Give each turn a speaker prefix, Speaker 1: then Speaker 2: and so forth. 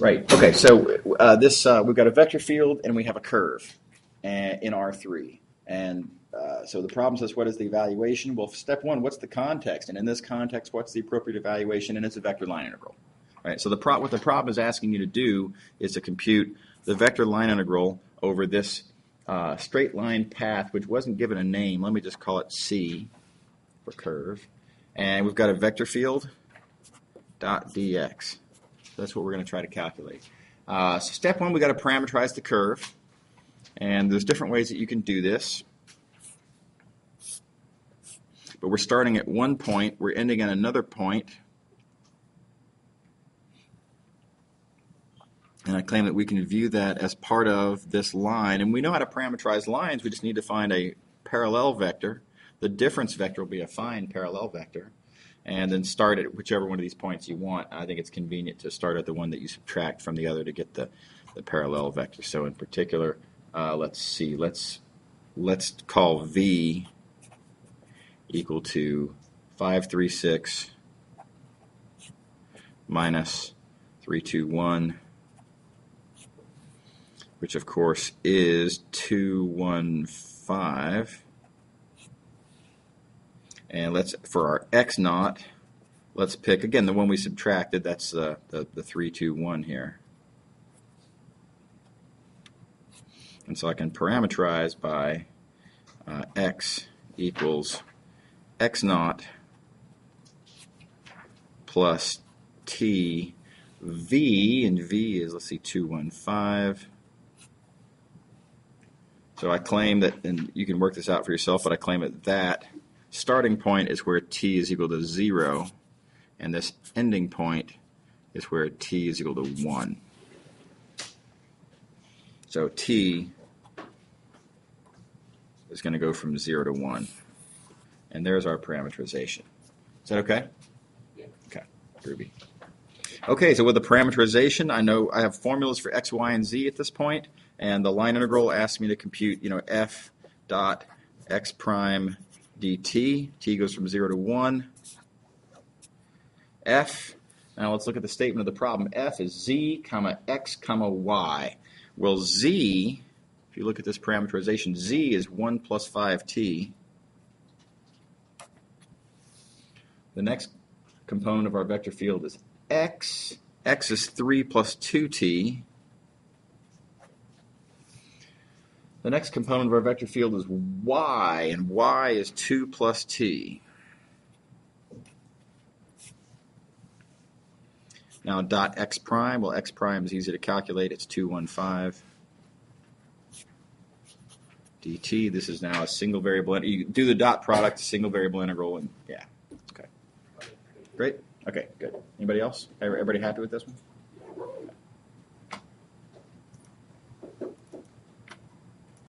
Speaker 1: Right. Okay. So we've got a vector field and we have a curve in R3. And so the problem says, what is the evaluation? Well, step one, what's the context? And in this context, what's the appropriate evaluation? And it's a vector line integral. Right. So what the problem is asking you to do is to compute the vector line integral over this straight line path, which wasn't given a name. Let me just call it C for curve. And we've got a vector field dot dx. That's what we're going to try to calculate. So step one, we've got to parameterize the curve. And there's different ways that you can do this. But we're starting at one point. We're ending at another point. And I claim that we can view that as part of this line. And we know how to parameterize lines. We just need to find a parallel vector. The difference vector will be a fine parallel vector. And then start at whichever one of these points you want. I think it's convenient to start at the one that you subtract from the other to get the parallel vector. So in particular, let's see. Let's call V equal to 536 minus 321, which of course is 215. And for our x naught, let's pick, again, the one we subtracted. That's the 321 here. And so I can parameterize by x equals x naught plus t v, and v is, let's see, 215. So I claim that, and you can work this out for yourself, but I claim that starting point is where t is equal to 0, and this ending point is where t is equal to 1. So t is going to go from 0 to 1. And there's our parameterization. Is that okay?
Speaker 2: Yeah.
Speaker 1: Okay, groovy. Okay, so with the parameterization, I know I have formulas for x, y, and z at this point, and the line integral asks me to compute, f dot x prime dt. T goes from 0 to 1. F, now let's look at the statement of the problem. F is z, comma x, comma y. Well, z, if you look at this parameterization, z is 1 plus 5t. The next component of our vector field is x. X is 3 plus 2t. The next component of our vector field is y, and y is 2 plus t. Now dot x prime, well, x prime is easy to calculate. It's 215 dt. This is now a single variable. You do the dot product, single variable integral, and yeah. Okay. Great. Okay, good. Anybody else? Everybody happy with this one?